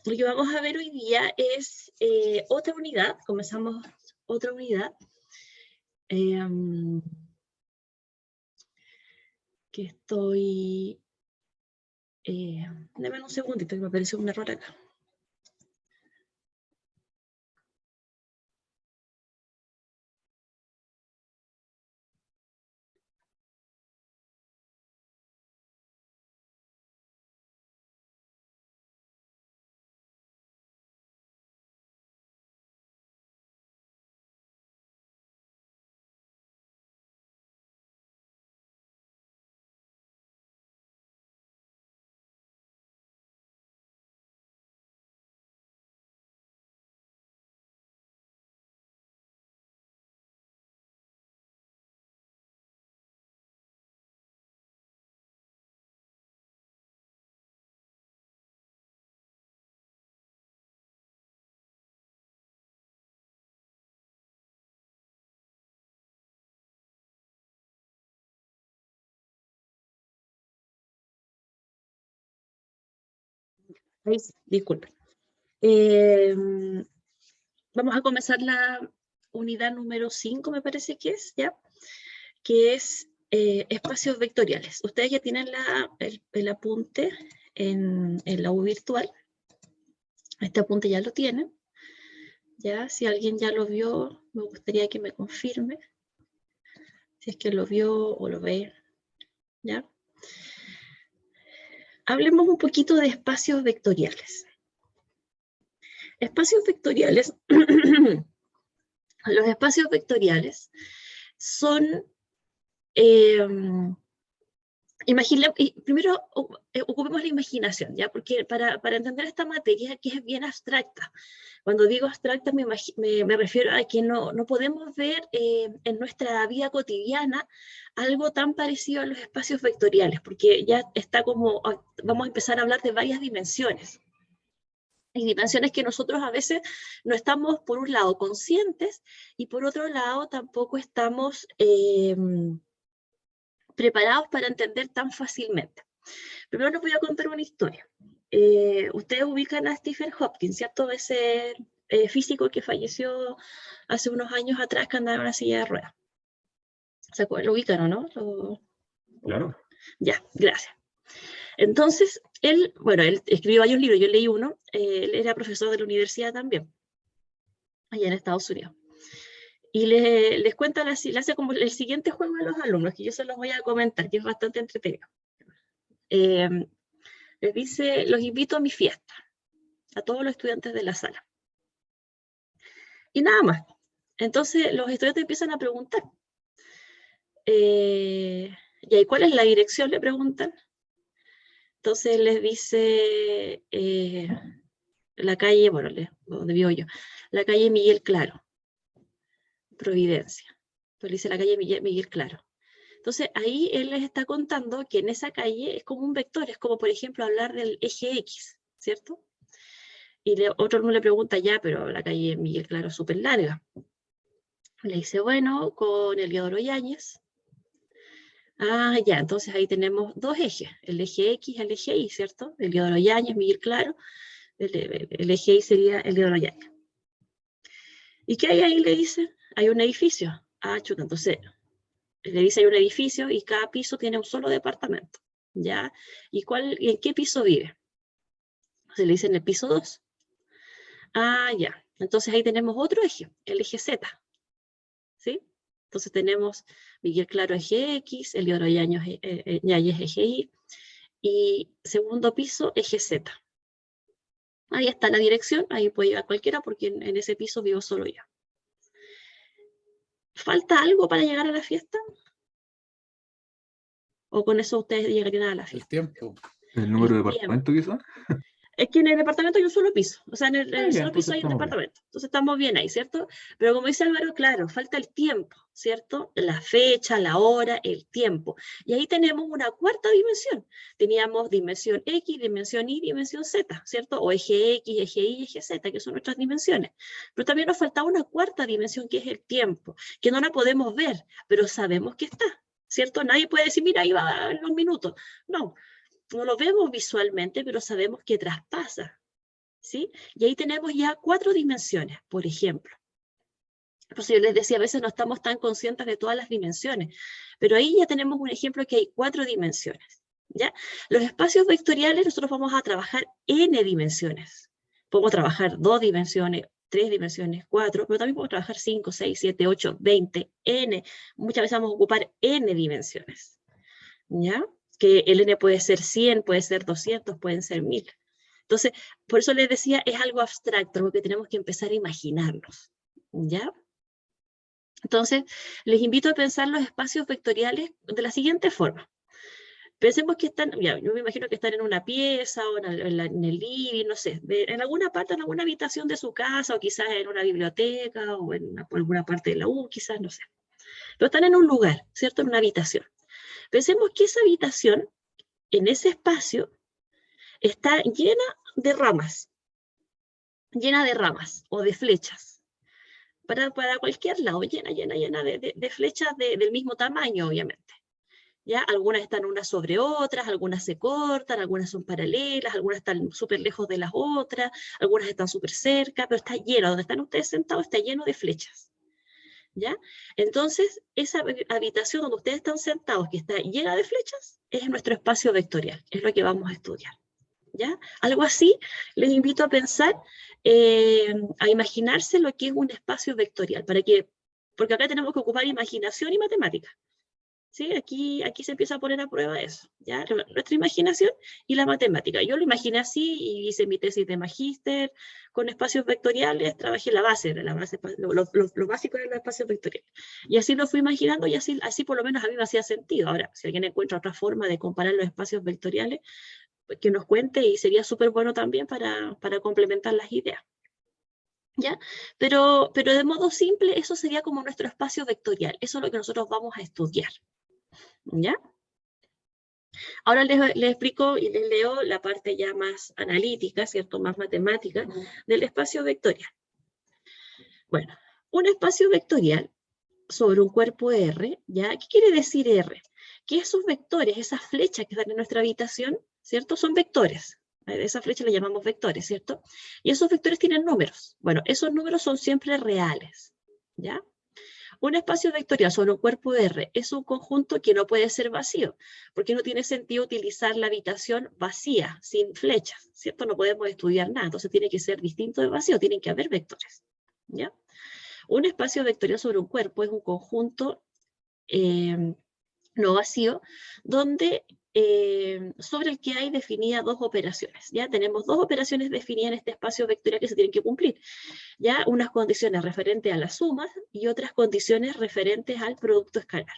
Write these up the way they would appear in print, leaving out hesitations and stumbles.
Lo que vamos a ver hoy día es otra unidad, comenzamos otra unidad, que estoy... dame un segundito que me apareció un error acá. Ahí sí, disculpen. Vamos a comenzar la unidad número 5, me parece que es, ¿ya? Que es espacios vectoriales. Ustedes ya tienen el apunte en la U virtual. Este apunte ya lo tienen. ¿Ya? Si alguien ya lo vio, me gustaría que me confirme. Si es que lo vio o lo ve. ¿Ya? Hablemos un poquito de espacios vectoriales. Espacios vectoriales, los espacios vectoriales son, primero ocupemos la imaginación, ¿ya? Porque para entender esta materia que es bien abstracta, cuando digo abstracta me refiero a que no podemos ver en nuestra vida cotidiana algo tan parecido a los espacios vectoriales, porque ya está como, vamos a empezar a hablar de varias dimensiones. Hay dimensiones que nosotros a veces no estamos, por un lado, conscientes, y por otro lado, tampoco estamos preparados para entender tan fácilmente. Primero les voy a contar una historia. Ustedes ubican a Stephen Hopkins, ¿cierto? Ese físico que falleció hace unos años atrás, que andaba en una silla de ruedas. ¿Se acuerdan? ¿Lo ubican o no? Claro. Ya, gracias. Entonces, él escribió varios libros, yo leí uno, él era profesor de la universidad también, allá en Estados Unidos. Y les cuenta, le hace como el siguiente juego a los alumnos, que yo se los voy a comentar, que es bastante entretenido. Les dice, los invito a mi fiesta, a todos los estudiantes de la sala. Y nada más. Entonces los estudiantes empiezan a preguntar. ¿Y cuál es la dirección? Le preguntan. Entonces les dice la calle, bueno, donde vivo yo, la calle Miguel Claro, Providencia. Entonces le dice la calle Miguel Claro. Entonces ahí él les está contando que en esa calle es como un vector, es como por ejemplo hablar del eje X, ¿cierto? Y otro no le pregunta ya, pero la calle Miguel Claro es súper larga. Le dice, bueno, con Eliodoro Yáñez. Ah, ya, entonces ahí tenemos dos ejes, el eje X y el eje Y, ¿cierto? Eliodoro Yáñez, Miguel Claro, el eje Y sería Eliodoro Yáñez. ¿Y qué hay ahí? Le dice, hay un edificio. Ah, chuta, entonces le dice hay un edificio y cada piso tiene un solo departamento, ¿ya? ¿Y en qué piso vive? Se le dice en el piso 2. Ah, ya, entonces ahí tenemos otro eje, el eje Z, ¿sí? Entonces tenemos Miguel Claro eje X, Eliodoro Yáñez eje Y, y segundo piso eje Z. Ahí está la dirección, ahí puede llegar cualquiera porque en ese piso vivo solo yo. ¿Falta algo para llegar a la fiesta? ¿O con eso ustedes llegarían a la fiesta? El tiempo. ¿El número de El departamento quizás? Es que en el departamento hay un solo piso, o sea, en el Ya, solo piso entonces hay un estamos bien. departamento. Entonces estamos bien ahí, ¿cierto? Pero como dice Álvaro, claro, falta el tiempo, ¿cierto? La fecha, la hora, el tiempo. Y ahí tenemos una cuarta dimensión. Teníamos dimensión X, dimensión Y, dimensión Z, ¿cierto? O eje X, eje Y, eje Z, que son nuestras dimensiones. Pero también nos faltaba una cuarta dimensión, que es el tiempo, que no la podemos ver, pero sabemos que está, ¿cierto? Nadie puede decir, mira, ahí va en los minutos. No lo vemos visualmente, pero sabemos que traspasa, ¿sí? Y ahí tenemos ya 4 dimensiones, por ejemplo. Por eso yo les decía, a veces no estamos tan conscientes de todas las dimensiones, pero ahí ya tenemos un ejemplo que hay 4 dimensiones, ¿ya? Los espacios vectoriales nosotros vamos a trabajar n dimensiones. Podemos trabajar 2 dimensiones, 3 dimensiones, 4, pero también podemos trabajar 5, 6, 7, 8, 20, n. Muchas veces vamos a ocupar n dimensiones, ¿ya? Que el n puede ser 100, puede ser 200, pueden ser 1000. Entonces, por eso les decía, es algo abstracto, algo que tenemos que empezar a imaginarnos, ¿ya? Entonces, les invito a pensar los espacios vectoriales de la siguiente forma. Pensemos que están, ya, yo me imagino que están en una pieza o en el living, no sé, en alguna parte, en alguna habitación de su casa, o quizás en una biblioteca, o en alguna parte de la U, quizás, no sé. Pero están en un lugar, ¿cierto? En una habitación. Pensemos que esa habitación, en ese espacio, está llena de ramas o de flechas. Para cualquier lado, llena de flechas del mismo tamaño, obviamente. ¿Ya? Algunas están unas sobre otras, algunas se cortan, algunas son paralelas, algunas están súper lejos de las otras, algunas están súper cerca, pero está lleno, donde están ustedes sentados está lleno de flechas. ¿Ya? Entonces, esa habitación donde ustedes están sentados, que está llena de flechas, es nuestro espacio vectorial, es lo que vamos a estudiar. ¿Ya? Algo así, les invito a pensar, a imaginarse lo que es un espacio vectorial, porque acá tenemos que ocupar imaginación y matemática. ¿Sí? Aquí se empieza a poner a prueba eso, ¿ya? Nuestra imaginación y la matemática. Yo lo imaginé así y hice mi tesis de magíster con espacios vectoriales, trabajé lo básico de los espacios vectoriales. Y así lo fui imaginando y así por lo menos a mí me hacía sentido. Ahora, si alguien encuentra otra forma de comparar los espacios vectoriales, pues que nos cuente y sería súper bueno también para complementar las ideas. ¿Ya? Pero de modo simple, eso sería como nuestro espacio vectorial. Eso es lo que nosotros vamos a estudiar. ¿Ya? Ahora les explico y les leo la parte ya más analítica, ¿cierto? Más matemática del espacio vectorial. Bueno, un espacio vectorial sobre un cuerpo R, ¿ya? ¿Qué quiere decir R? Que esos vectores, esas flechas que están en nuestra habitación, ¿cierto? Son vectores. A esas flechas le llamamos vectores, ¿cierto? Y esos vectores tienen números. Bueno, esos números son siempre reales, ¿ya? Un espacio vectorial sobre un cuerpo R es un conjunto que no puede ser vacío, porque no tiene sentido utilizar la habitación vacía, sin flechas, ¿cierto? No podemos estudiar nada, entonces tiene que ser distinto de vacío, tienen que haber vectores, ¿ya? Un espacio vectorial sobre un cuerpo es un conjunto no vacío, donde sobre el que hay definidas 2 operaciones. Ya tenemos 2 operaciones definidas en este espacio vectorial que se tienen que cumplir. Ya unas condiciones referentes a las sumas y otras condiciones referentes al producto escalar.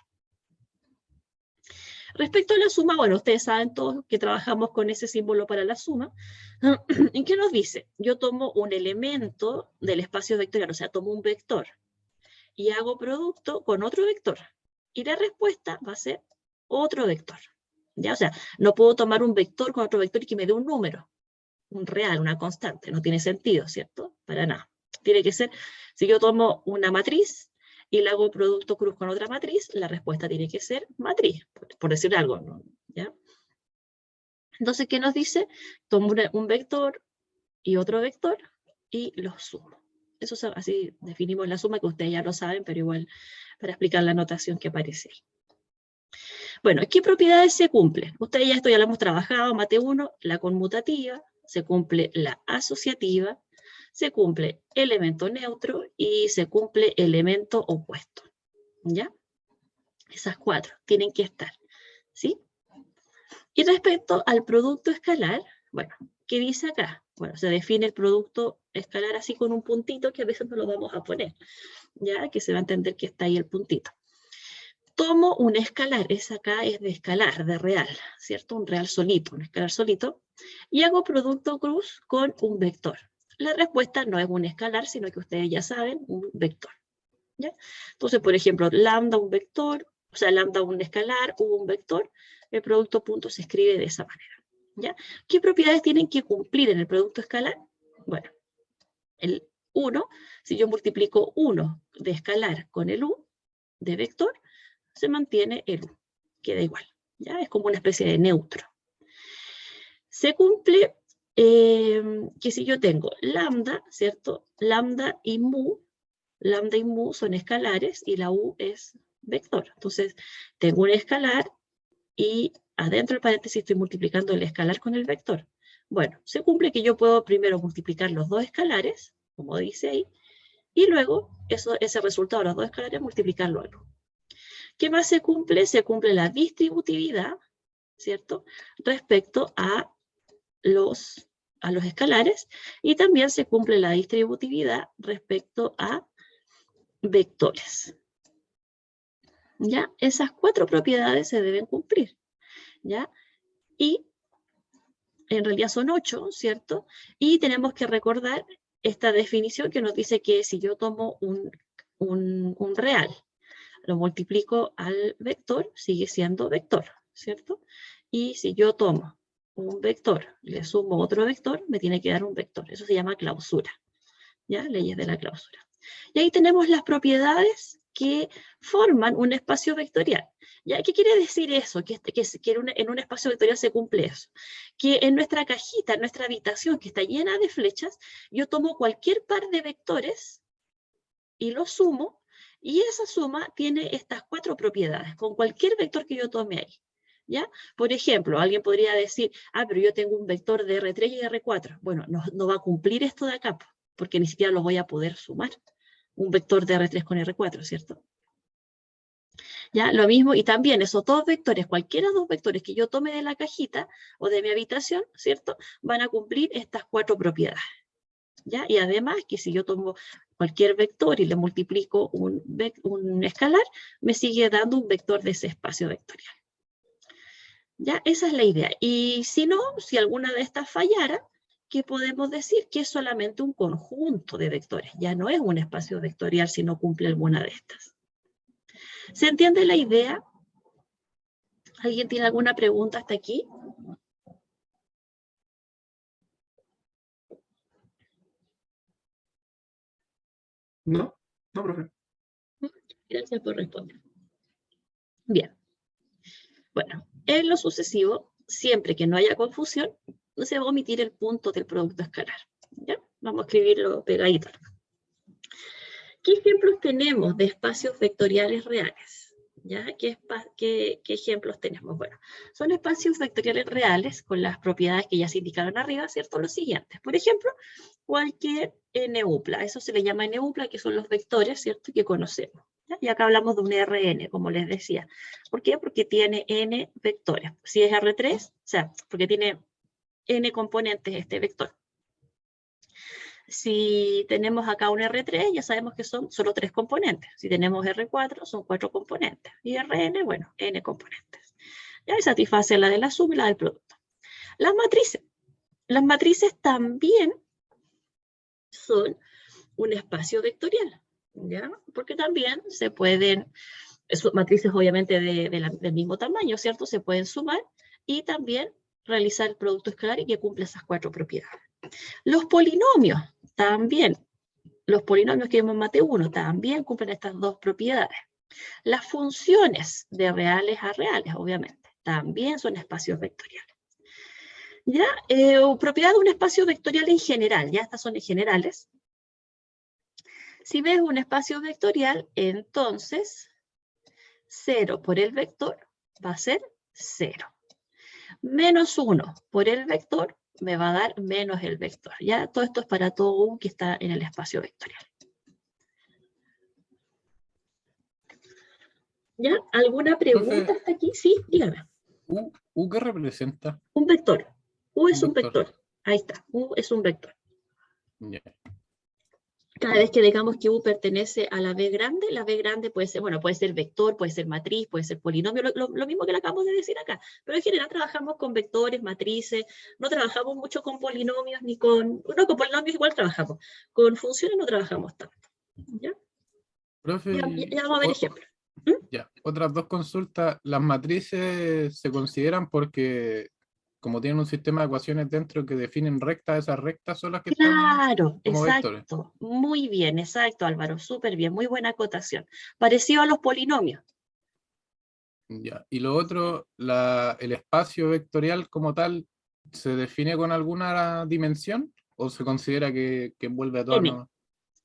Respecto a la suma, bueno, ustedes saben todos que trabajamos con ese símbolo para la suma. ¿En qué nos dice? Yo tomo un elemento del espacio vectorial, o sea, tomo un vector y hago producto con otro vector. Y la respuesta va a ser otro vector. ¿Ya? O sea, no puedo tomar un vector con otro vector y que me dé un número, un real, una constante. No tiene sentido, ¿cierto? Para nada. Tiene que ser, si yo tomo una matriz y le hago producto cruz con otra matriz, la respuesta tiene que ser matriz, por decir algo, ¿no? ¿Ya? Entonces, ¿qué nos dice? Tomo un vector y otro vector y los sumo. Eso así definimos la suma, que ustedes ya lo saben, pero igual para explicar la notación que aparece ahí. Bueno, ¿qué propiedades se cumplen? Ustedes ya esto ya lo hemos trabajado, mate 1, la conmutativa, se cumple la asociativa, se cumple elemento neutro y se cumple elemento opuesto. ¿Ya? Esas 4 tienen que estar, ¿sí? Y respecto al producto escalar, bueno, ¿qué dice acá? Bueno, se define el producto escalar así con un puntito que a veces no lo vamos a poner, ¿ya? Que se va a entender que está ahí el puntito. Tomo un escalar, esa acá es de escalar, de real, ¿cierto? Un real solito, un escalar solito, y hago producto cruz con un vector. La respuesta no es un escalar, sino que ustedes ya saben, un vector. ¿Ya? Entonces, por ejemplo, lambda un vector, o sea, lambda un escalar, un vector, el producto punto se escribe de esa manera. ¿Ya? ¿Qué propiedades tienen que cumplir en el producto escalar? Bueno, el 1, si yo multiplico 1 de escalar con el u de vector, se mantiene el u, queda igual, ¿ya? Es como una especie de neutro. Se cumple que si yo tengo lambda, ¿cierto? Lambda y mu son escalares y la u es vector. Entonces, tengo un escalar y adentro del paréntesis estoy multiplicando el escalar con el vector. Bueno, se cumple que yo puedo primero multiplicar los dos escalares, como dice ahí, y luego ese resultado de los dos escalares multiplicarlo a luz. ¿Qué más se cumple? Se cumple la distributividad, ¿cierto? Respecto a los escalares, y también se cumple la distributividad respecto a vectores. ¿Ya? Esas 4 propiedades se deben cumplir, ¿ya? Y en realidad son 8, ¿cierto? Y tenemos que recordar esta definición que nos dice que si yo tomo un real, lo multiplico al vector, sigue siendo vector, ¿cierto? Y si yo tomo un vector, le sumo otro vector, me tiene que dar un vector. Eso se llama clausura, ¿ya? Leyes de la clausura. Y ahí tenemos las propiedades que forman un espacio vectorial. ¿Ya? ¿Qué quiere decir eso? Que en un espacio vectorial se cumple eso. Que en nuestra cajita, en nuestra habitación, que está llena de flechas, yo tomo cualquier par de vectores y los sumo, y esa suma tiene estas 4 propiedades, con cualquier vector que yo tome ahí. ¿Ya? Por ejemplo, alguien podría decir, pero yo tengo un vector de R3 y R4. Bueno, no va a cumplir esto de acá, porque ni siquiera lo voy a poder sumar. Un vector de R3 con R4, ¿cierto? Ya, lo mismo, y también esos dos vectores, cualquiera de los vectores que yo tome de la cajita o de mi habitación, ¿cierto? Van a cumplir estas 4 propiedades. ¿Ya? Y además que si yo tomo cualquier vector y le multiplico un escalar, me sigue dando un vector de ese espacio vectorial. ¿Ya? Esa es la idea. Y si no, si alguna de estas fallara, ¿qué podemos decir? Que es solamente un conjunto de vectores. Ya no es un espacio vectorial si no cumple alguna de estas. ¿Se entiende la idea? ¿Alguien tiene alguna pregunta hasta aquí? No, no, profe. Gracias por responder. Bien. Bueno, en lo sucesivo, siempre que no haya confusión, se va a omitir el punto del producto escalar. ¿Ya? Vamos a escribirlo pegadito. ¿Qué ejemplos tenemos de espacios vectoriales reales? ¿Ya? ¿Qué ejemplos tenemos? Bueno, son espacios vectoriales reales con las propiedades que ya se indicaron arriba, ¿cierto? Los siguientes. Por ejemplo, cualquier n-upla. Eso se le llama n-upla, que son los vectores, ¿cierto? Que conocemos. ¿Ya? Y acá hablamos de un Rn, como les decía. ¿Por qué? Porque tiene n vectores. Si es R3, o sea, porque tiene n componentes este vector. Si tenemos acá un R3, ya sabemos que son solo 3 componentes. Si tenemos R4, son 4 componentes. Y Rn, bueno, n componentes. Ya satisface la de la suma y la del producto. Las matrices. Las matrices también son un espacio vectorial, ¿ya? Porque también se pueden, matrices obviamente del mismo tamaño, ¿cierto? Se pueden sumar y también realizar el producto escalar y que cumple esas 4 propiedades. Los polinomios también, los polinomios que vemos en Mate 1 también cumplen estas 2 propiedades. Las funciones de reales a reales, obviamente, también son espacios vectoriales. ¿Ya? Propiedad de un espacio vectorial en general, ya estas son en generales. Si ves un espacio vectorial, entonces 0 por el vector va a ser 0. Menos 1 por el vector me va a dar menos el vector. ¿Ya? Todo esto es para todo U que está en el espacio vectorial. ¿Ya? ¿Alguna pregunta hasta aquí? Sí, dígame. ¿U qué representa? Un vector. U es Un un vector. vector. Ahí está. U es un vector. Yeah. Cada vez que digamos que U pertenece a la B grande puede ser, bueno, puede ser vector, puede ser matriz, puede ser polinomio, lo mismo que le acabamos de decir acá. Pero en general trabajamos con vectores, matrices, no trabajamos mucho con polinomios ni con... No, con polinomios igual trabajamos. Con funciones no trabajamos tanto. ¿Ya? Profe, Ya vamos a ver ejemplos. ya, otras 2 consultas. Las matrices se consideran porque, como tienen un sistema de ecuaciones dentro que definen rectas, esas rectas son las que están Claro, como vectores. exacto. Muy bien, exacto, Álvaro. Súper bien, muy buena acotación. Parecido a los polinomios. Ya. Y lo otro, el espacio vectorial como tal, ¿Se define con alguna dimensión o se considera que envuelve a todas? N,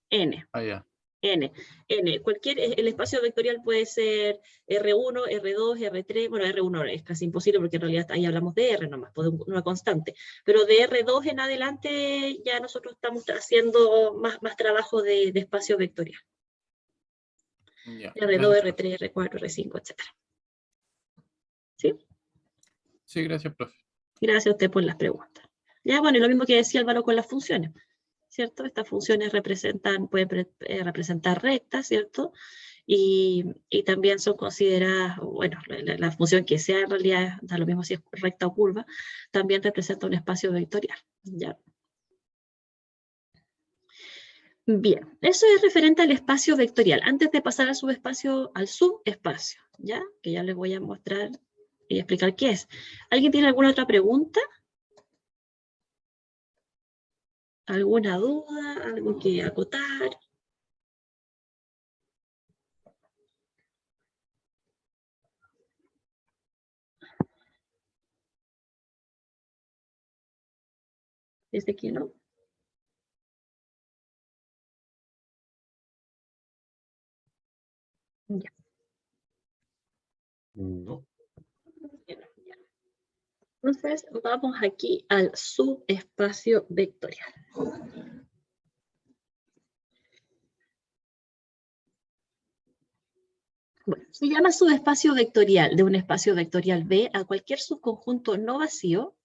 N. Allá. N. El espacio vectorial puede ser R1, R2, R3, bueno, R1 es casi imposible porque en realidad ahí hablamos de R nomás, de una constante, pero de R2 en adelante ya nosotros estamos haciendo más trabajo de espacio vectorial. Ya, R2, gracias, R3, R4, R5, etc. ¿Sí? Sí, gracias, profe. Gracias a usted por las preguntas. Ya, bueno, y lo mismo que decía Álvaro con las funciones, ¿cierto? Estas funciones pueden representar rectas, ¿cierto? Y también son consideradas, bueno, la función que sea en realidad, da lo mismo si es recta o curva, también representa un espacio vectorial, ¿ya? Bien, eso es referente al espacio vectorial. Antes de pasar al subespacio, ¿ya? Que ya les voy a mostrar y explicar qué es. ¿Alguien tiene alguna otra pregunta? ¿Alguna duda? ¿Algo que acotar? Desde aquí, ¿no? Ya. No. Entonces, vamos aquí al subespacio vectorial. Bueno, se llama subespacio vectorial de un espacio vectorial B a cualquier subconjunto no vacío,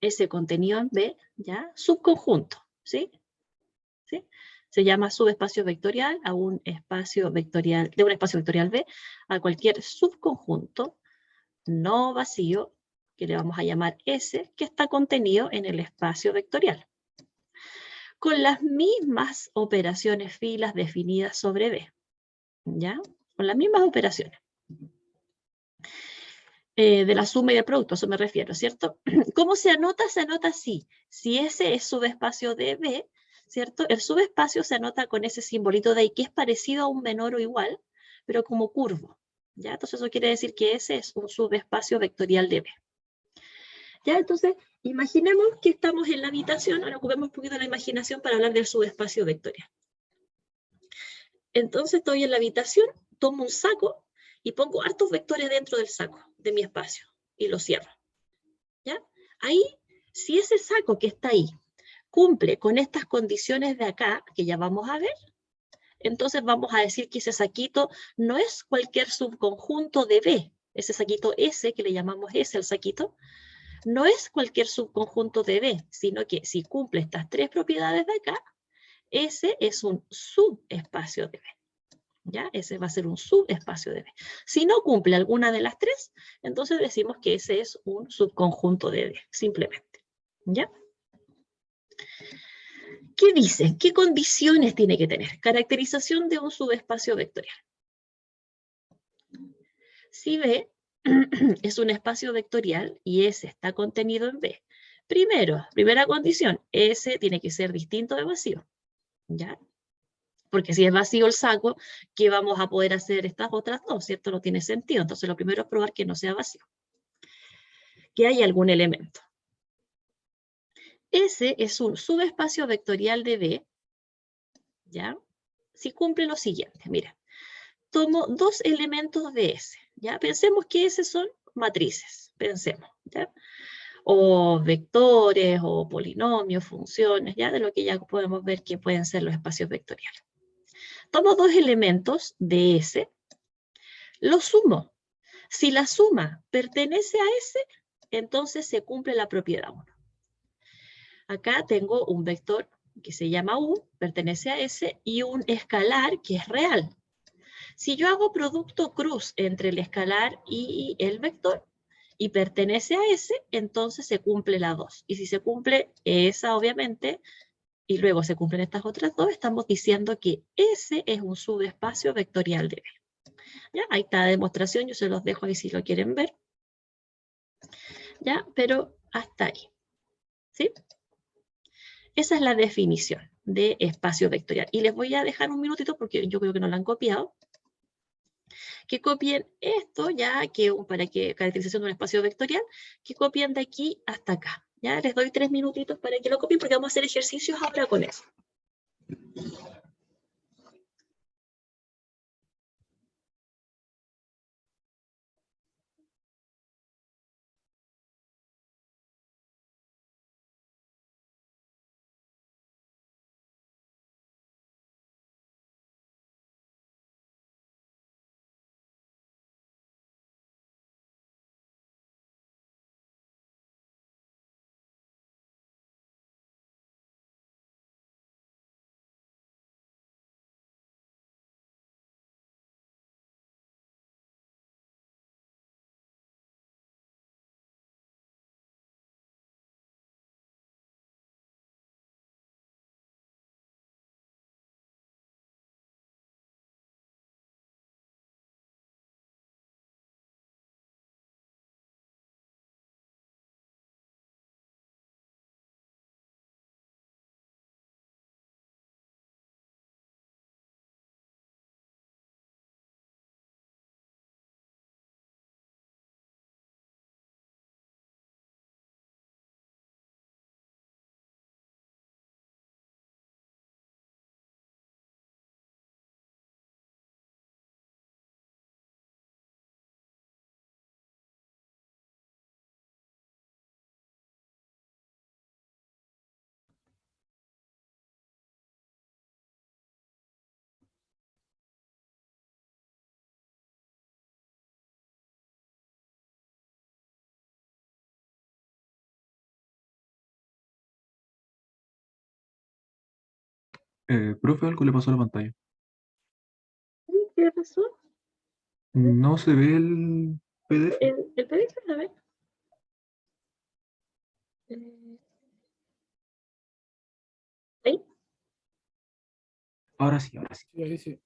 ese contenido en B, ¿ya? Subconjunto, ¿sí? ¿Sí? Se llama subespacio vectorial a un espacio vectorial, de un espacio vectorial B a cualquier subconjunto no vacío, que le vamos a llamar S, que está contenido en el espacio vectorial, con las mismas operaciones filas definidas sobre B, ¿ya? Con las mismas operaciones. De la suma y del producto, a eso me refiero, ¿cierto? ¿Cómo se anota? Se anota así. Si ese es subespacio de B, ¿cierto? El subespacio se anota con ese simbolito de ahí, que es parecido a un menor o igual, pero como curvo, ¿ya? Entonces eso quiere decir que ese es un subespacio vectorial de B. ¿Ya? Entonces, imaginemos que estamos en la habitación, ahora ocupemos un poquito la imaginación para hablar del subespacio vectorial. Entonces estoy en la habitación, tomo un saco y pongo hartos vectores dentro del saco, de mi espacio, y lo cierro. ¿Ya? Ahí, si ese saco que está ahí cumple con estas condiciones de acá, que ya vamos a ver, entonces vamos a decir que ese saquito no es cualquier subconjunto de B, ese saquito S, que le llamamos S al saquito, no es cualquier subconjunto de B, sino que si cumple estas tres propiedades de acá, ese es un subespacio de B. ¿Ya? Ese va a ser un subespacio de B. Si no cumple alguna de las tres, entonces decimos que ese es un subconjunto de B, simplemente. ¿Ya? ¿Qué dice? ¿Qué condiciones tiene que tener? Caracterización de un subespacio vectorial. Si B es un espacio vectorial y S está contenido en B, primera condición, S tiene que ser distinto de vacío. ¿Ya? Porque si es vacío el saco, ¿qué vamos a poder hacer estas otras dos? ¿Cierto? No tiene sentido. Entonces lo primero es probar que no sea vacío. Que haya algún elemento. S es un subespacio vectorial de B, ¿ya? Si cumple lo siguiente, mira. Tomo dos elementos de S, ¿ya? Pensemos que S son matrices, pensemos, ¿ya? O vectores, o polinomios, funciones, ¿ya? De lo que ya podemos ver que pueden ser los espacios vectoriales. Tomo dos elementos de S, los sumo. Si la suma pertenece a S, entonces se cumple la propiedad 1. Acá tengo un vector que se llama U, pertenece a S, y un escalar que es real. Si yo hago producto cruz entre el escalar y el vector, y pertenece a S, entonces se cumple la 2. Y si se cumple esa, obviamente, y luego se cumplen estas otras dos, estamos diciendo que S es un subespacio vectorial de B. ¿Ya? Ahí está la demostración, yo se los dejo ahí si lo quieren ver. ¿Ya? Pero hasta ahí. ¿Sí? Esa es la definición de espacio vectorial. Y les voy a dejar un minutito porque yo creo que no la han copiado. Que copien esto ya, que para que caracterización de un espacio vectorial, que copien de aquí hasta acá. Ya les doy 3 minutitos para que lo copien porque vamos a hacer ejercicios ahora con eso. Profe, algo le pasó a la pantalla. ¿Qué pasó? No se ve el PDF. El PDF, a ver. ¿Ahí? Ahora sí, ahora sí. Sí, ahí sí.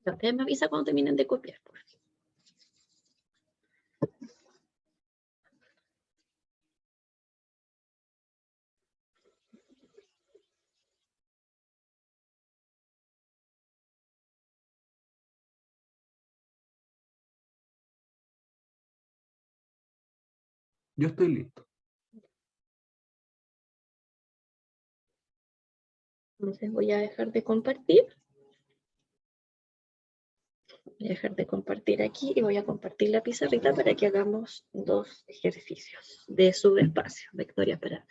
Ustedes me avisa cuando terminen de copiar, por favor. Yo estoy listo. Entonces voy a dejar de compartir. Voy a dejar de compartir aquí y voy a compartir la pizarrita para que hagamos 2 ejercicios de subespacio, vectorias, para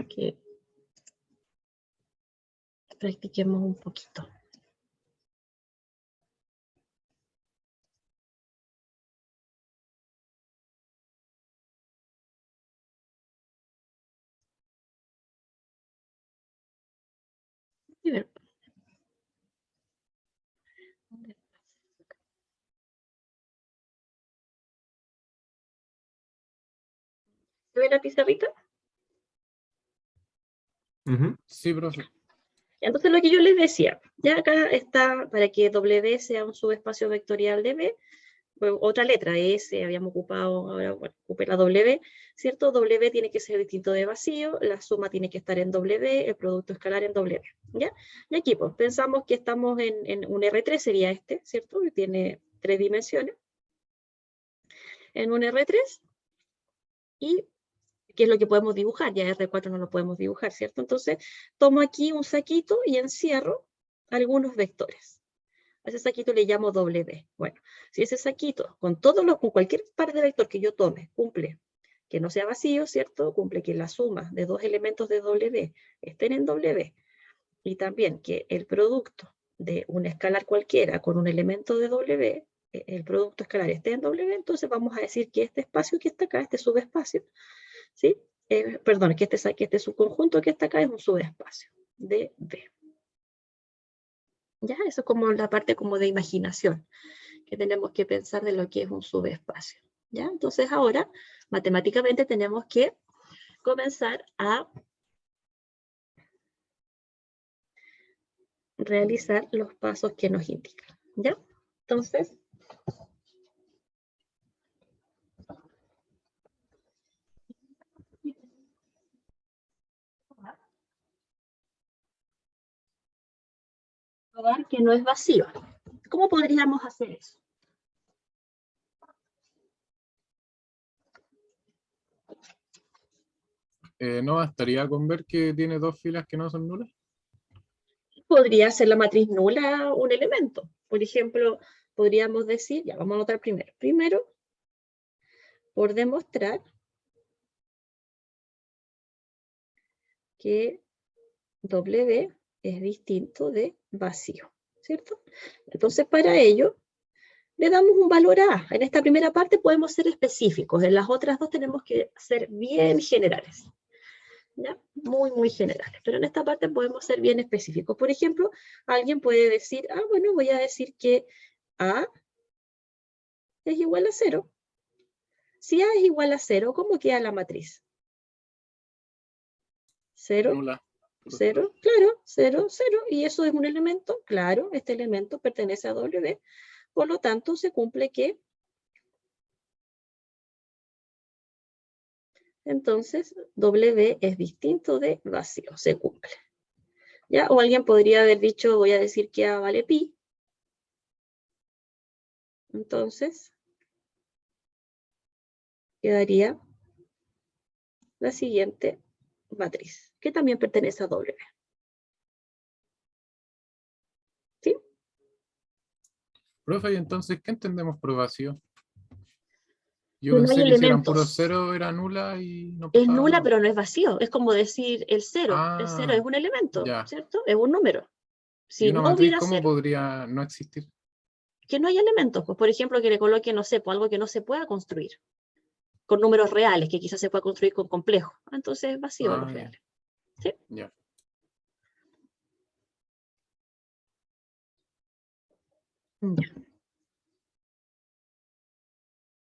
que practiquemos un poquito. Y ver. ¿Se ve la pizarrita? Sí, profe. Entonces lo que yo les decía, ya acá está para que W sea un subespacio vectorial de B, otra letra S habíamos ocupado, ahora bueno, ocupé la W, ¿cierto? W tiene que ser distinto de vacío, la suma tiene que estar en W, el producto escalar en W, ¿ya? Y aquí pues pensamos que estamos en un R3, sería este, ¿cierto? Que tiene 3 dimensiones. En un R3, y ¿qué es lo que podemos dibujar? Ya R4 no lo podemos dibujar, ¿cierto? Entonces tomo aquí un saquito y encierro algunos vectores. A ese saquito le llamo W. Bueno, si ese saquito, con cualquier par de vector que yo tome, cumple que no sea vacío, ¿cierto? Cumple que la suma de 2 elementos de W estén en W, y también que el producto de un escalar cualquiera con un elemento de W, el producto escalar esté en W, entonces vamos a decir que este espacio que está acá, este subespacio, ¿sí? Perdón, que este subconjunto que está acá es un subespacio de V. Ya, eso es como la parte como de imaginación que tenemos que pensar de lo que es un subespacio. ¿Ya? Entonces ahora, matemáticamente, tenemos que comenzar a realizar los pasos que nos indican. ¿Ya? Entonces, comprobar que no es vacío. ¿Cómo podríamos hacer eso? ¿No bastaría con ver que tiene dos filas que no son nulas? Podría ser la matriz nula un elemento. Por ejemplo, podríamos decir, ya vamos a anotar primero. Primero, por demostrar que W es distinto de vacío, ¿cierto? Entonces, para ello, le damos un valor A. En esta primera parte podemos ser específicos, en las otras dos tenemos que ser bien generales. ¿Ya? Muy, muy generales. Pero en esta parte podemos ser bien específicos. Por ejemplo, alguien puede decir, bueno, voy a decir que A es igual a 0. Si A es igual a 0, ¿cómo queda la matriz? 0, Nula. 0, claro, 0, 0. Y eso es un elemento, claro, este elemento pertenece a W. Por lo tanto, se cumple que entonces W es distinto de vacío, se cumple. ¿Ya? O alguien podría haber dicho, voy a decir que A vale pi. Entonces, quedaría la siguiente matriz, que también pertenece a W. ¿Sí? Profe, ¿y entonces qué entendemos por vacío? Yo Que no hay pensé que si eran puros elementos. cero era nula y no Es pasaba nula, nada. pero no es vacío. Es como decir el cero. El cero es Ah, un elemento, ya. ¿cierto? Es un número. ¿Y Si una no matriz hubiera cómo cero, podría no existir? que no hay elementos. Pues, por ejemplo, que le coloque, no sé, pues algo que no se pueda construir. Con números reales, que quizás se pueda construir con complejos. Entonces es vacío a los Ya. reales. ¿Sí? Ya. Ya.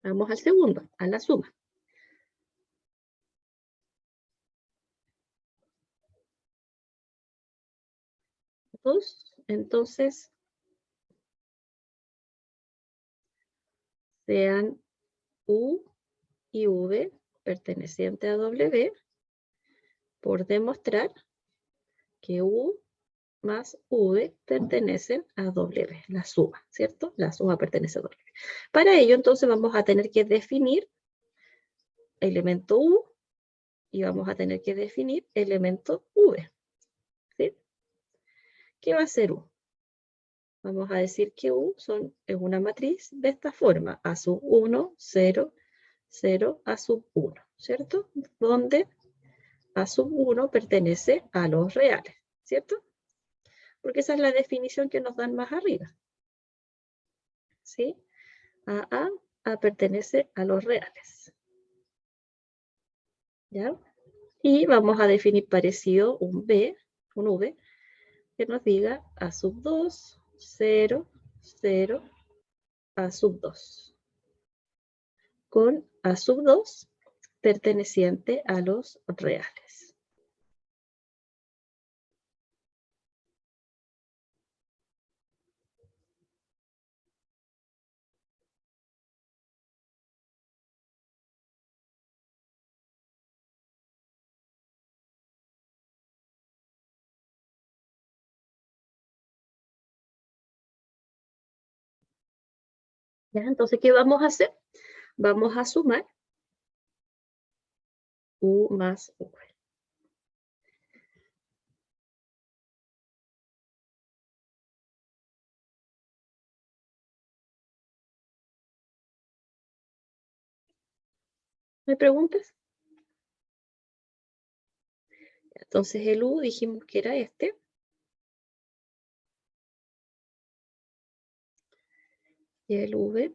Vamos al segundo, a la suma. Entonces, sean U y V perteneciente a W por demostrar que U más V pertenecen a W, la suma, ¿cierto? La suma pertenece a W. Para ello, entonces, vamos a tener que definir elemento U y vamos a tener que definir elemento V, ¿sí? ¿Qué va a ser U? Vamos a decir que U es una matriz de esta forma, A sub 1, 0, 0, A sub 1, ¿cierto? Donde A sub 1 pertenece a los reales, ¿cierto? Porque esa es la definición que nos dan más arriba, ¿sí? A pertenece a los reales, ¿ya? Y vamos a definir parecido un V, que nos diga A sub 2, 0, 0, A sub 2. Con A sub 2 perteneciente a los reales. ¿Ya? Entonces, ¿qué vamos a hacer? Vamos a sumar U más V. ¿Me preguntas? Entonces el U dijimos que era este. Y el V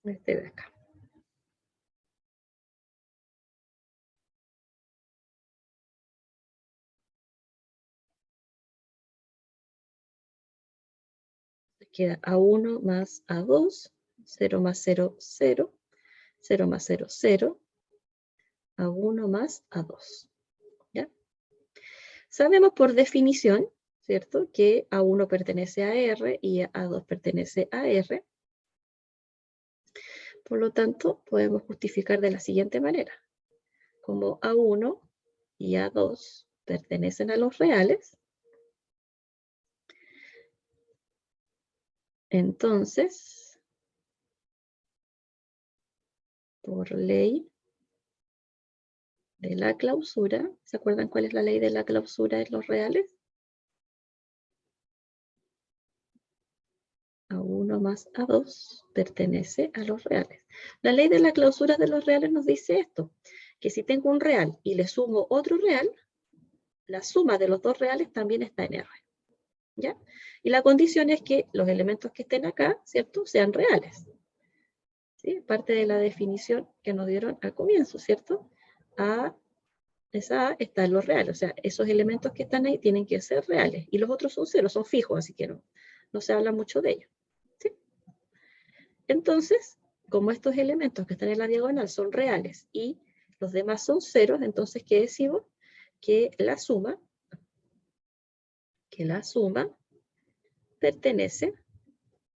este de acá. Queda A1 más A2, 0 más 0, 0, 0 más 0, 0, A1 más A2. ¿Ya? Sabemos por definición, ¿cierto? Que A1 pertenece a R y A2 pertenece a R. Por lo tanto, podemos justificar de la siguiente manera. Como A1 y A2 pertenecen a los reales, entonces, por ley de la clausura, ¿se acuerdan cuál es la ley de la clausura en los reales? A1 más A2 pertenece a los reales. La ley de la clausura de los reales nos dice esto, que si tengo un real y le sumo otro real, la suma de los dos reales también está en R. ¿Ya? Y la condición es que los elementos que estén acá, ¿cierto?, sean reales. ¿Sí? Parte de la definición que nos dieron al comienzo, ¿cierto? Esa A está en los reales, o sea, esos elementos que están ahí tienen que ser reales. Y los otros son ceros, son fijos, así que no se habla mucho de ellos. ¿Sí? Entonces, como estos elementos que están en la diagonal son reales y los demás son ceros, entonces, ¿qué decimos? Que la suma pertenece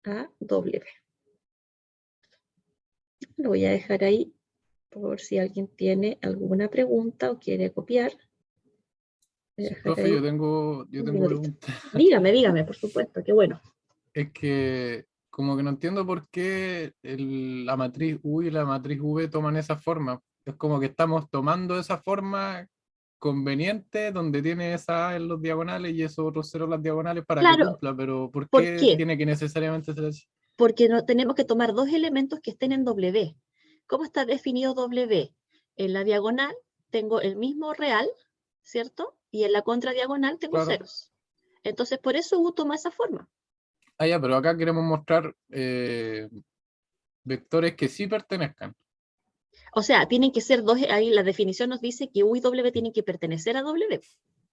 a W. Lo voy a dejar ahí por si alguien tiene alguna pregunta o quiere copiar. Voy a Sí, dejar profe, ahí yo un tengo minutito. preguntas. Dígame, por supuesto, qué bueno. Es que como que no entiendo por qué la matriz U y la matriz V toman esa forma. Es como que estamos tomando esa forma conveniente donde tiene esa A en los diagonales y esos otros ceros en las diagonales para que Claro, cumpla, pero ¿por ¿por qué qué? tiene que necesariamente ser así? Porque no, tenemos que tomar dos elementos que estén en W. ¿Cómo está definido W? En la diagonal tengo el mismo real, ¿cierto? Y en la contradiagonal tengo Claro. ceros. Entonces, por eso U toma esa forma. Ah, ya, pero acá queremos mostrar vectores que sí pertenezcan. O sea, tienen que ser dos, ahí la definición nos dice que U y W tienen que pertenecer a W.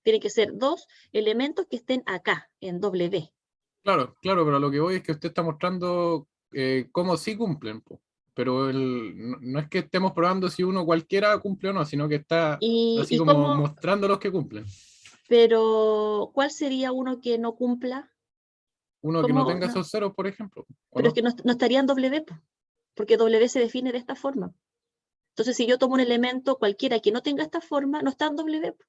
Tienen que ser dos elementos que estén acá, en W. Claro, claro, pero a lo que voy es que usted está mostrando cómo sí cumplen, po. Pero no es que estemos probando si uno cualquiera cumple o no, sino que está así Y como cómo, mostrando los que cumplen. pero, ¿cuál sería uno que no cumpla? Uno que no ¿Cómo? tenga No. esos ceros, por ejemplo, ¿o Pero es no? que no estaría en W, po, porque W se define de esta forma. Entonces, si yo tomo un elemento cualquiera que no tenga esta forma, no está en W, po,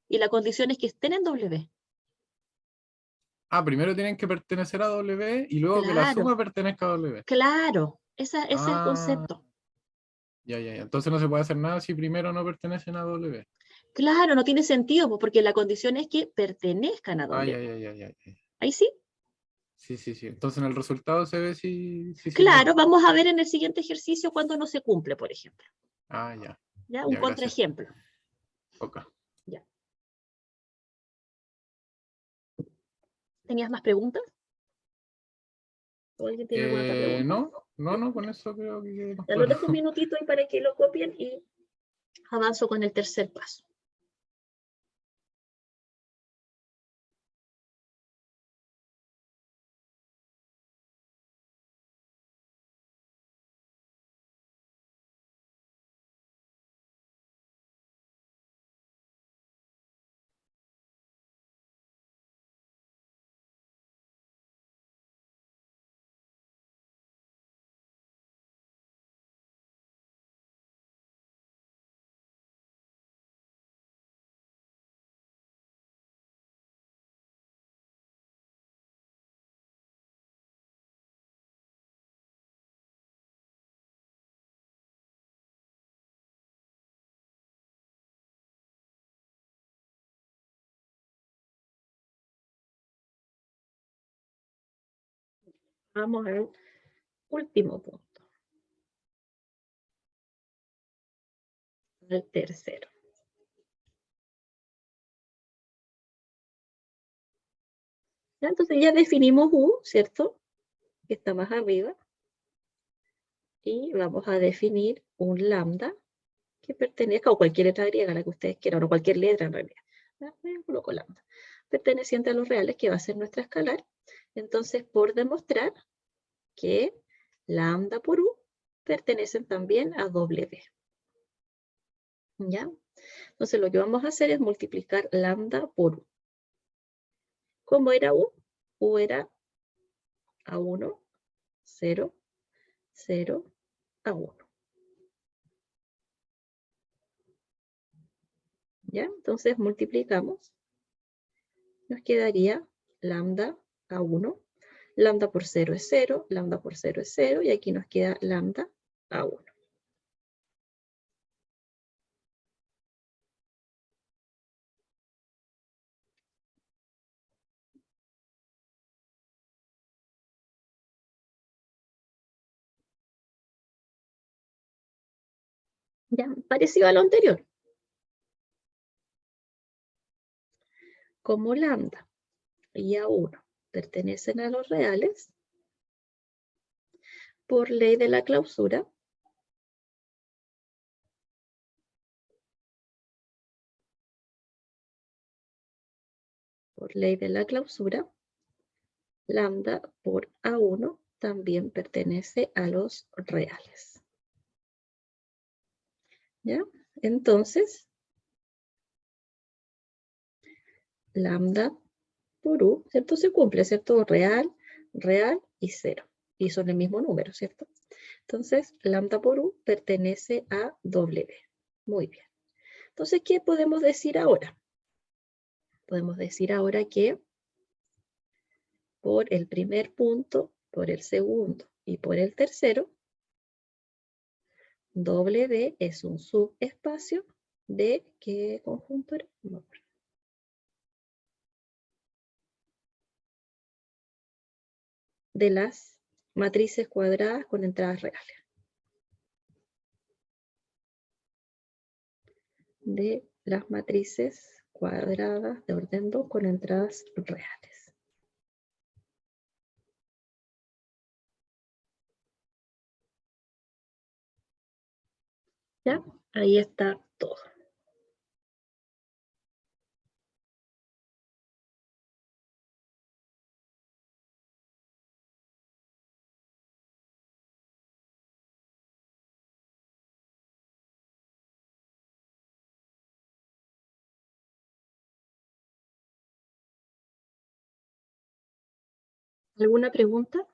y la condición es que estén en W. Ah, primero tienen que pertenecer a W y luego que la Claro, suma pertenezca a W. claro, ese es el Ah, concepto. ya, ya, ya. Entonces no se puede hacer nada si primero no pertenecen a W. Claro, no tiene sentido, po, porque la condición es que pertenezcan a Ah, W. ya, ya, ya, ya, ya. Ahí sí. Sí, sí, sí. Entonces en el resultado se ve si sirve o Claro, no. vamos a ver en el siguiente ejercicio cuando no se cumple, por ejemplo. Ah, ya, ¿Ya? Un ya, gracias. contraejemplo. Ok. ¿Ya? ¿Tenías más preguntas? ¿O alguien tiene alguna otra pregunta? No, no, no, con eso creo que quedamos Ya lo claros. dejo un minutito ahí para que lo copien y avanzo con el tercer paso. Vamos al último punto, al tercero. ¿Ya? Entonces ya definimos U, ¿cierto? Que está más arriba. Y vamos a definir un lambda que pertenezca, o cualquier letra griega, la que ustedes quieran, o cualquier letra en realidad. ¿Ya? Yo coloco lambda. Perteneciente a los reales, que va a ser nuestra escalar. Entonces, por demostrar que lambda por U pertenecen también a W. ¿Ya? Entonces, lo que vamos a hacer es multiplicar lambda por U. ¿Cómo era U? U era A1, 0, 0, A1. ¿Ya? Entonces multiplicamos. Nos quedaría lambda A1. Lambda por 0 es 0, lambda por 0 es 0, y aquí nos queda lambda A1. Ya, parecido a lo anterior. Como lambda y A1 pertenecen a los reales, por ley de la clausura, lambda por A1 también pertenece a los reales. ¿Ya? Entonces, lambda por U, ¿cierto? Se cumple, ¿cierto? Real, real y 0. Y son el mismo número, ¿cierto? Entonces, lambda por U pertenece a W. Muy bien. Entonces, ¿qué podemos decir ahora? Podemos decir ahora que por el primer punto, por el segundo y por el tercero, W es un subespacio de ¿qué conjunto era? No me acuerdo. De las matrices cuadradas con entradas reales. De las matrices cuadradas de orden 2 con entradas reales. ¿Ya? Ahí está todo. ¿Alguna pregunta?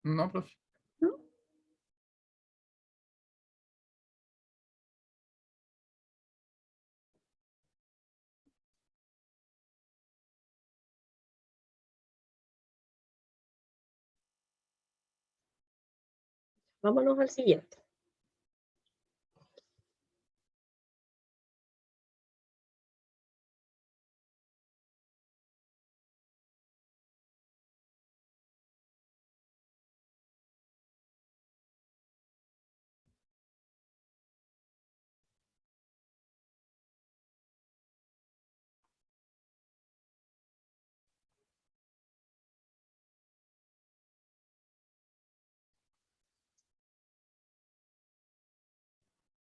No, profe. ¿No? Vámonos al siguiente.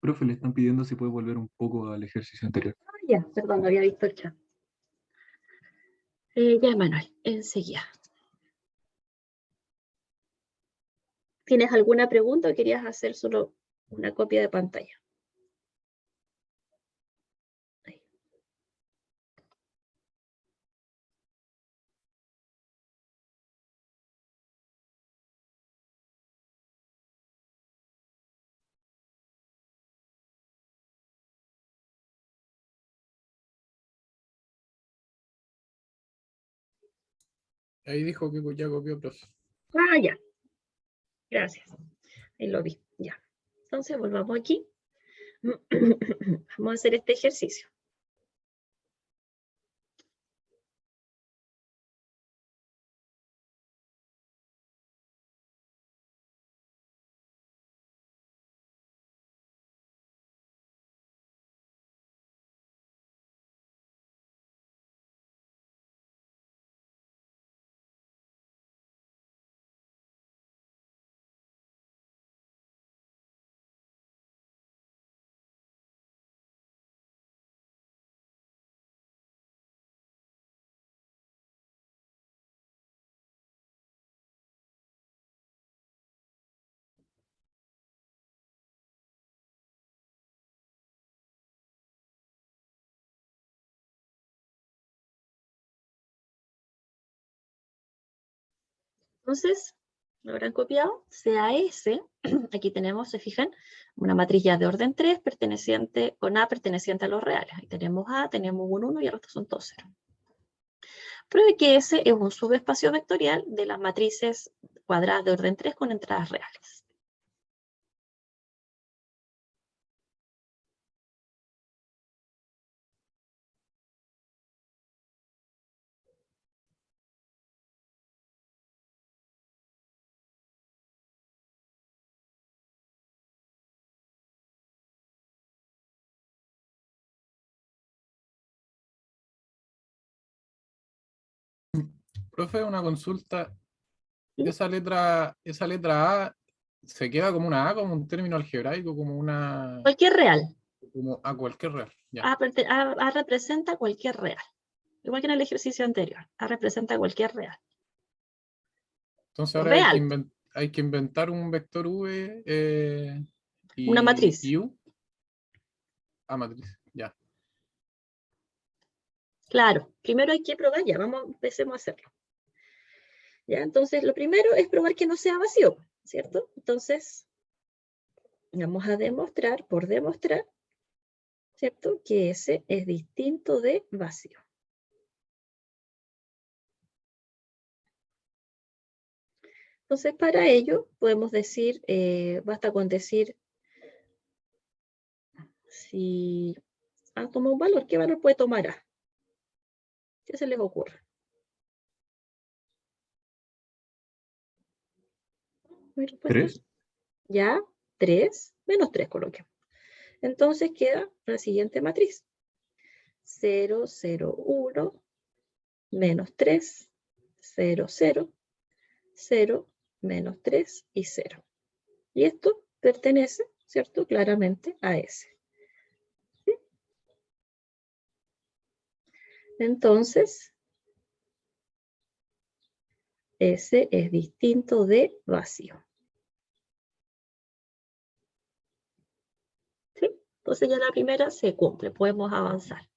Profe, le están pidiendo si puede volver un poco al ejercicio anterior. Ah, ya, perdón, no había visto el chat. Ya, Manuel, enseguida. ¿Tienes alguna pregunta o querías hacer solo una copia de pantalla? Ahí. Ahí dijo que ya copió, profe. Ah, ya. Gracias. Ahí lo vi. Ya. Entonces, volvamos aquí. Vamos a hacer este ejercicio. Entonces, lo habrán copiado, sea S, aquí tenemos, se fijan, una matriz ya de orden 3 perteneciente, con A perteneciente a los reales. Ahí tenemos A, tenemos un 1 y el resto son todos 0. Pruebe que S es un subespacio vectorial de las matrices cuadradas de orden 3 con entradas reales. Profe, una consulta. ¿Sí? Esa letra A se queda como una A, como un término algebraico, como una, Cualquier real. como a cualquier real. Ya. A representa cualquier real. Igual que en el ejercicio anterior. A representa cualquier real. Entonces ahora Real, hay que inventar un vector V una matriz. y U a matriz. Ya. Claro, primero hay que probar, ya, empecemos a hacerlo. Ya, entonces lo primero es probar que no sea vacío, ¿cierto? Entonces, vamos a demostrar, por demostrar, ¿cierto? Que S es distinto de vacío. Entonces, para ello, podemos decir, basta con decir, si A toma un valor, ¿qué valor puede tomar A? ¿Qué se les ocurre? ¿No hay respuestas? 3. Ya, 3, menos 3 coloquemos. Entonces queda la siguiente matriz. 0, 0, 1, menos 3, 0, 0, 0, menos 3 y 0. Y esto pertenece, ¿cierto? Claramente a S. ¿Sí? Entonces, S es distinto de vacío. ¿Sí? Entonces ya la primera se cumple, podemos avanzar.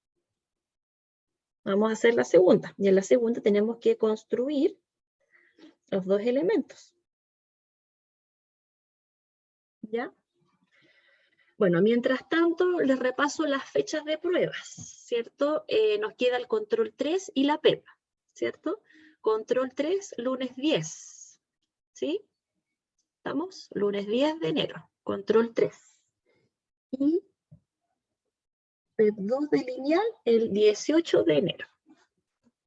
Vamos a hacer la segunda. Y en la segunda tenemos que construir los dos elementos. ¿Ya? Bueno, mientras tanto, les repaso las fechas de pruebas, ¿cierto? Nos queda el control 3 y la PEPA, ¿cierto? Control 3, lunes 10, ¿sí? ¿Estamos? Lunes 10 de enero, control 3. Y PEP 2 de lineal el 18 de enero,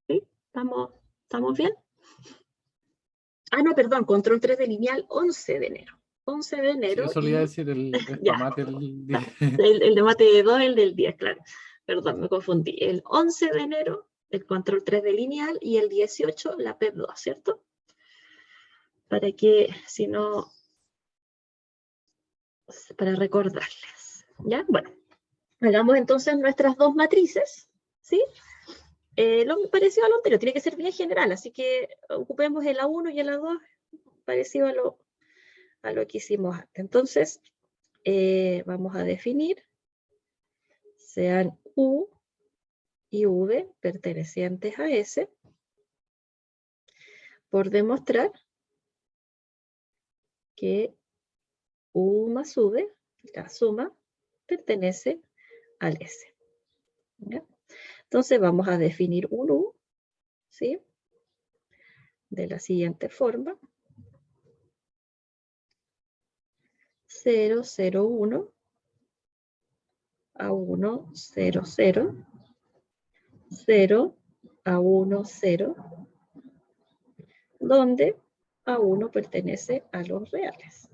¿sí? ¿Estamos bien? Ah, no, perdón, control 3 de lineal 11 de enero. 11 de Sí, enero eso le iba a y decir el ya, espamate. el de mate 2, el del 10, claro. Perdón, me confundí. El 11 de enero, el control 3 de lineal y el 18, la PEP 2, ¿cierto? Para que, si no, para recordarles. ¿Ya? Bueno, hagamos entonces nuestras dos matrices, ¿sí? Lo parecido a lo anterior, tiene que ser bien general, así que ocupemos el A1 y el A2 parecido a lo que hicimos antes. Entonces, vamos a definir, sean U y V pertenecientes a S, por demostrar que U más V, la suma, pertenece al S. ¿Ya? Entonces vamos a definir un U, ¿sí? De la siguiente forma. 0, 0, 1, a 1, 0, 0, 0, a 1, 0, donde A1 pertenece a los reales.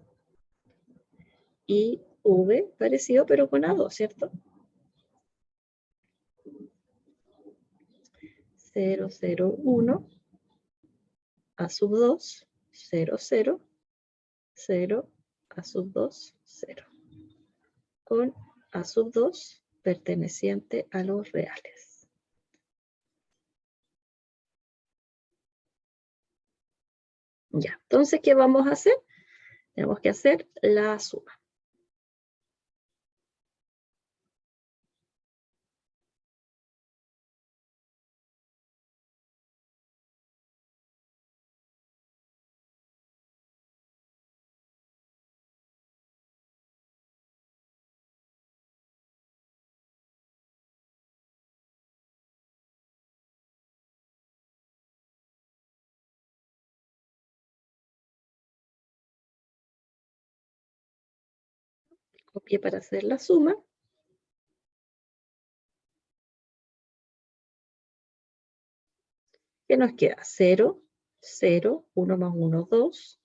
Y V parecido pero con A2, ¿cierto? 0, 0, 1, A sub 2, 0, 0, 0, A sub 2, 0. Con A sub 2 perteneciente a los reales. Ya, entonces, ¿qué vamos a hacer? Tenemos que hacer la suma. Copié para hacer la suma. ¿Qué nos queda? 0, 0, 1 más 1, 2.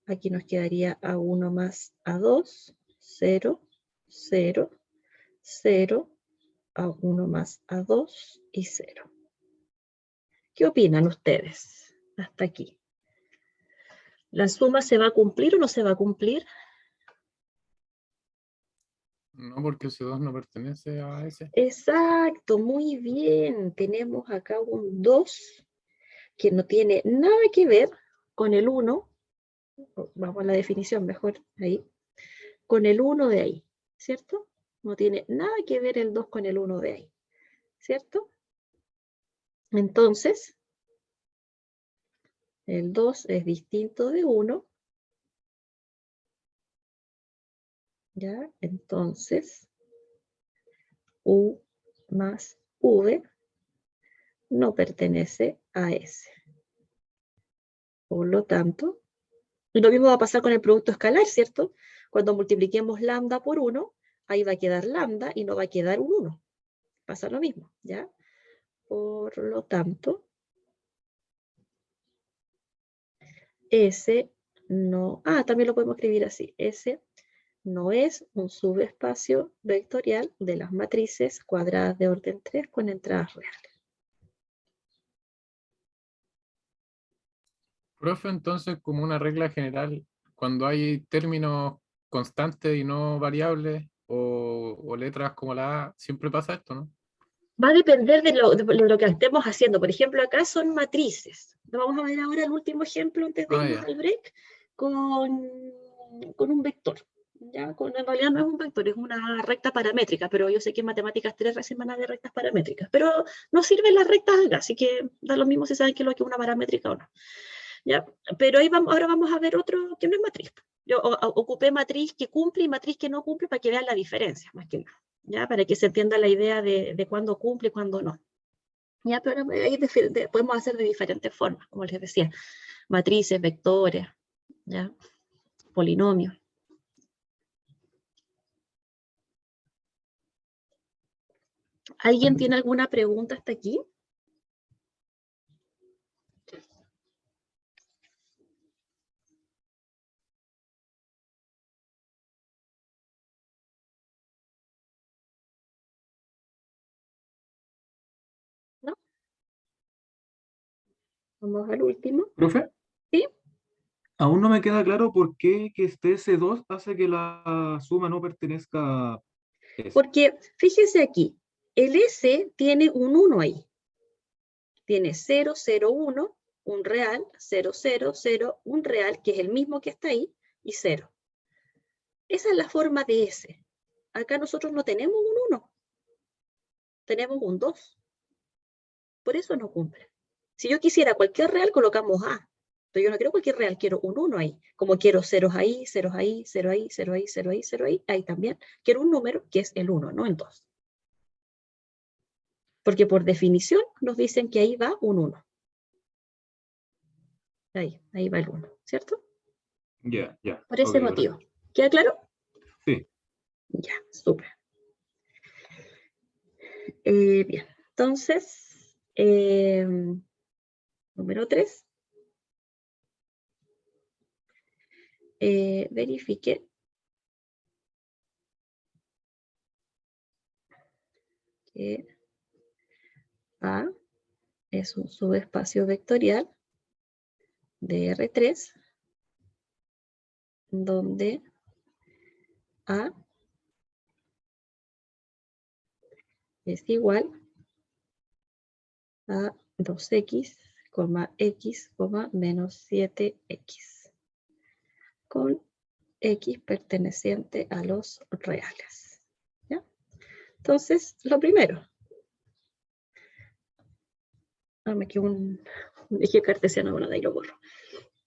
Aquí nos quedaría A1 más A2, 0, 0, 0, A1 más A2 y 0. ¿Qué opinan ustedes hasta aquí? ¿La suma se va a cumplir o no se va a cumplir? No, porque ese 2 no pertenece a ese. Exacto, muy bien. Tenemos acá un 2 que no tiene nada que ver con el 1. Vamos a la definición mejor ahí. Con el 1 de ahí, ¿cierto? No tiene nada que ver el 2 con el 1 de ahí, ¿cierto? Entonces, el 2 es distinto de 1. ¿Ya? Entonces, U más V no pertenece a S. Por lo tanto, lo mismo va a pasar con el producto escalar, ¿cierto? Cuando multipliquemos lambda por 1, ahí va a quedar lambda y no va a quedar un 1. Pasa lo mismo, ¿ya? Por lo tanto, S no... también lo podemos escribir así. S no es un subespacio vectorial de las matrices cuadradas de orden 3 con entradas reales. Profe, entonces, como una regla general, cuando hay términos constantes y no variables, o letras como la A, siempre pasa esto, ¿no? Va a depender de lo que estemos haciendo. Por ejemplo, acá son matrices. Vamos a ver ahora el último ejemplo antes de irnos Ya. al break con un vector. ¿Ya? En realidad no es un vector, es una recta paramétrica, pero yo sé que en matemáticas 3 recién van a ver rectas paramétricas. Pero no sirven las rectas acá, así que da lo mismo si saben qué es lo que es una paramétrica o no. ¿Ya? Pero ahora vamos a ver otro que no es matriz. Yo ocupé matriz que cumple y matriz que no cumple para que vean la diferencia, más que nada. ¿Ya? Para que se entienda la idea de cuándo cumple y cuándo no. ¿Ya? Pero ahí podemos hacer de diferentes formas, como les decía. Matrices, vectores, ¿ya? Polinomios. ¿Alguien tiene alguna pregunta hasta aquí? ¿No? Vamos al último. ¿Profe? ¿Sí? Aún no me queda claro por qué que esté S2 hace que la suma no pertenezca a S. Porque fíjense aquí, el S tiene un 1 ahí. Tiene 0, 0, 1, un real, 0, 0, 0, un real, que es el mismo que está ahí, y 0. Esa es la forma de S. Acá nosotros no tenemos un 1, tenemos un 2. Por eso no cumple. Si yo quisiera cualquier real, colocamos A. Pero yo no quiero cualquier real, quiero un 1 ahí. Como quiero ceros ahí, ceros ahí, 0 ahí, 0 ahí, 0 ahí, 0 ahí, ahí también. Quiero un número que es el 1, no el 2. Porque por definición nos dicen que ahí va un 1. Ahí va el 1, ¿cierto? Ya. Por ese motivo. ¿Queda claro? Sí. Ya, súper. Bien, entonces, número 3. Verifique que A es un subespacio vectorial de R3, donde A es igual a 2x, x, menos 7x, con x perteneciente a los reales. ¿Ya? Entonces, lo primero. Me quedó un eje cartesiano, bueno, de ahí lo borro.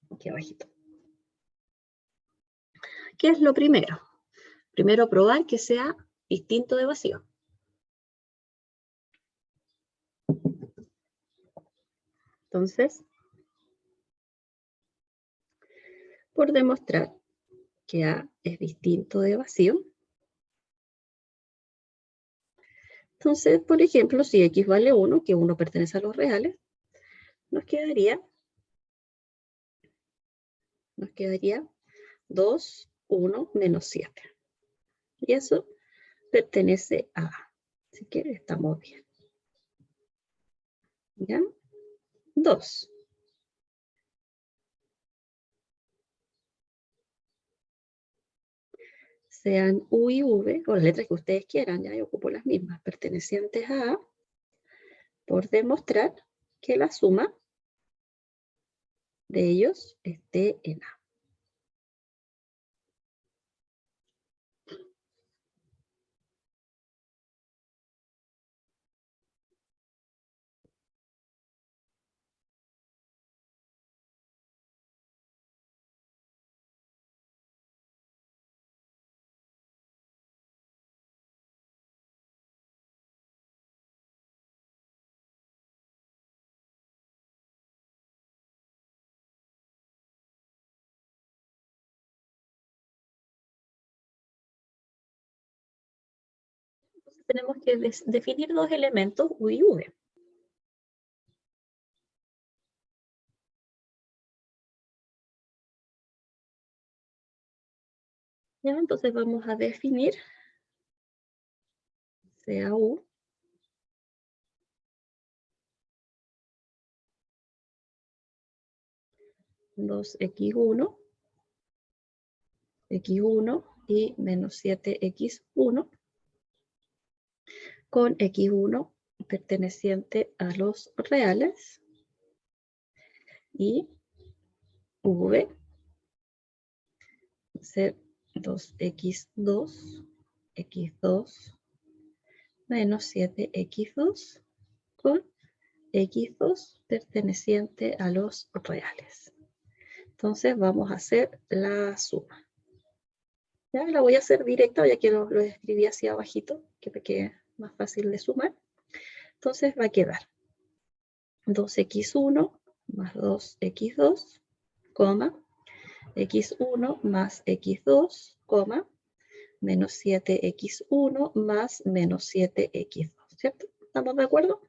Aquí abajito. ¿Qué es lo primero? Primero, probar que sea distinto de vacío. Entonces, por demostrar que A es distinto de vacío, Entonces, por ejemplo, si x vale 1, que 1 pertenece a los reales, nos quedaría 2, 1, menos 7. Y eso pertenece a A. Así que estamos bien. ¿Ya? 2. Sean U y V, o las letras que ustedes quieran, ya yo ocupo las mismas, pertenecientes a A, por demostrar que la suma de ellos esté en A. Entonces tenemos que definir dos elementos, U y V. ¿Ya? Entonces vamos a definir sea U dos x1 y menos 7x1 con x1 perteneciente a los reales y v ser 2x2 x2 menos 7x2 con x2 perteneciente a los reales. Entonces vamos a hacer la suma. Ya la voy a hacer directa, ya que lo escribí hacia abajito, que me quede más fácil de sumar. Entonces va a quedar 2x1 más 2x2, coma, x1 más x2, coma, menos 7x1 más menos 7x2, ¿cierto? ¿Estamos de acuerdo?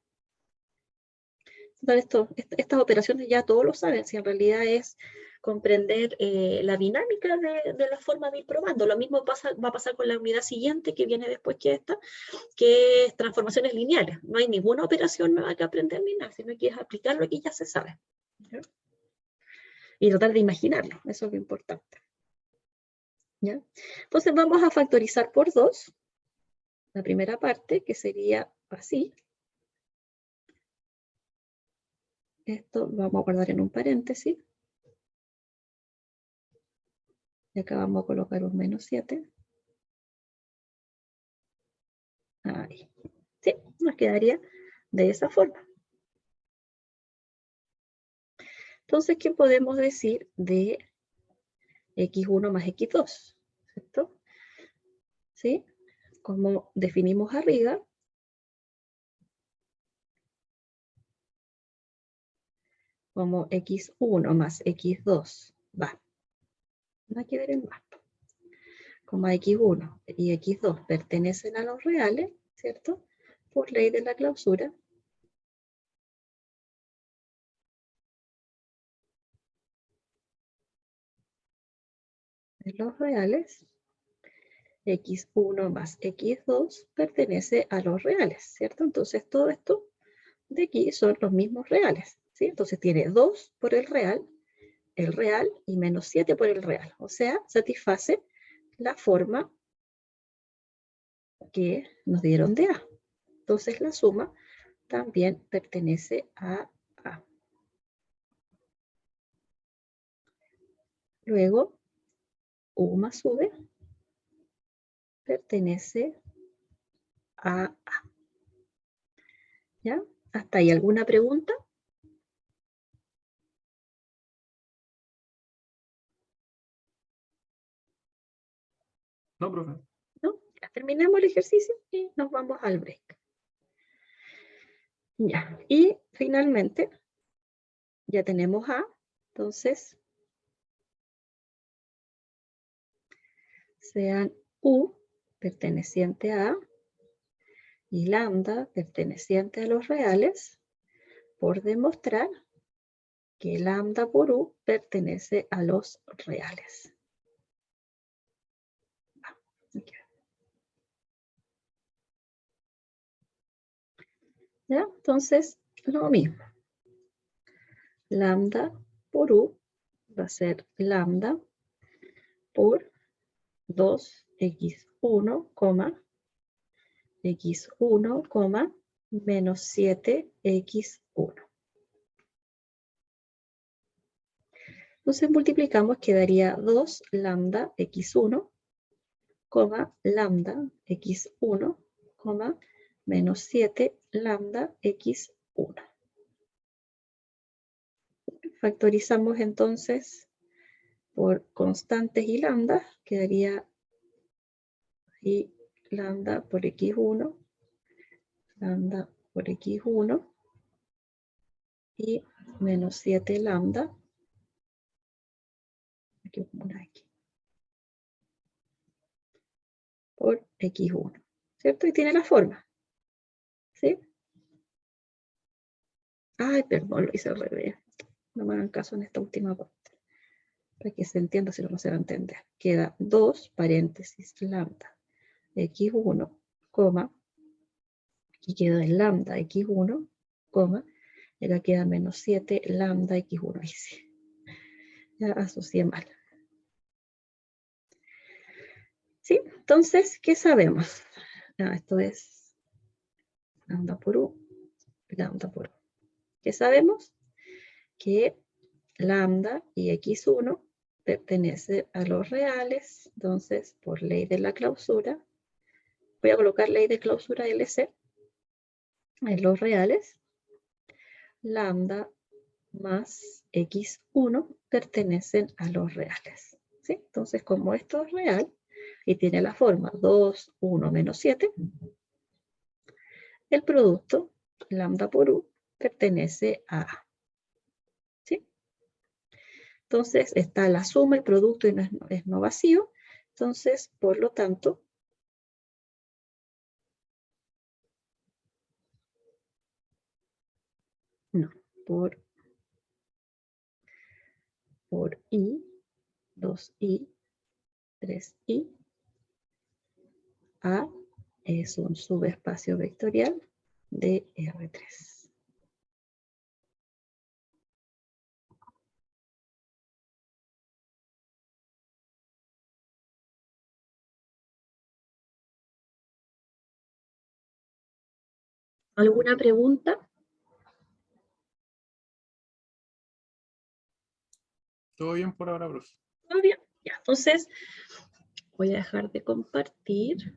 Estas operaciones ya todos lo saben, si en realidad es comprender la dinámica de la forma de ir probando. Lo mismo va a pasar con la unidad siguiente que viene después que esta, que es transformaciones lineales. No hay ninguna operación nueva que aprender ni nada, sino que es aplicar lo que ya se sabe. ¿Ya? Y tratar de imaginarlo, eso es lo importante. ¿Ya? Entonces vamos a factorizar por 2 la primera parte, que sería así. Esto lo vamos a guardar en un paréntesis. Y acá vamos a colocar un menos 7. Ahí. Sí, nos quedaría de esa forma. Entonces, ¿qué podemos decir de x1 más x2? ¿Cierto? ¿Sí? Como definimos arriba, como x1 más x2 va. No hay que ver el más. Como x1 y x2 pertenecen a los reales, ¿cierto? Por ley de la clausura. De los reales, x1 más x2 pertenece a los reales, ¿cierto? Entonces todo esto de aquí son los mismos reales, ¿sí? Entonces tiene 2 por el real y menos 7 por el real. O sea, satisface la forma que nos dieron de A. Entonces la suma también pertenece a A. Luego, U más V pertenece a A. ¿Ya? ¿Hasta ahí alguna pregunta? No, profe. ¿No? Ya terminamos el ejercicio y nos vamos al break. Ya, y finalmente ya tenemos A, entonces sean U perteneciente a A y lambda perteneciente a los reales por demostrar que lambda por u pertenece a los reales. Aquí. ¿Ya? Entonces, lo mismo. Lambda por u va a ser lambda por 2x1, x1, menos 7x1. Entonces multiplicamos, quedaría 2 lambda x1, lambda x1, menos 7 lambda x1. Factorizamos entonces por constantes y lambda, quedaría ahí lambda por x1, lambda por x1 y menos 7 lambda, aquí una x, por x1, ¿cierto? Y tiene la forma, ¿sí? Ay, perdón, lo hice al revés. No me hagan caso en esta última parte, para que se entienda, si no, no se va a entender. Queda 2 paréntesis lambda x1, aquí queda el lambda x1, y acá queda menos 7 lambda x1. Ahí sí, ya asocié mal. ¿Sí? Entonces, ¿qué sabemos? Esto es lambda por u, lambda por u. ¿Qué sabemos? Que lambda y x1 pertenece a los reales. Entonces, por ley de la clausura, voy a colocar ley de clausura LC en los reales. Lambda más x1 pertenecen a los reales, ¿sí? Entonces, como esto es real y tiene la forma 2, 1, menos 7, el producto lambda por u pertenece a A, ¿sí? Entonces, está la suma, el producto y no es no vacío. Entonces, por lo tanto, no, por i, 2i, 3i, A es un subespacio vectorial de R3. ¿Alguna pregunta? Todo bien por ahora, profe. ¿Todo bien? Ya, entonces voy a dejar de compartir.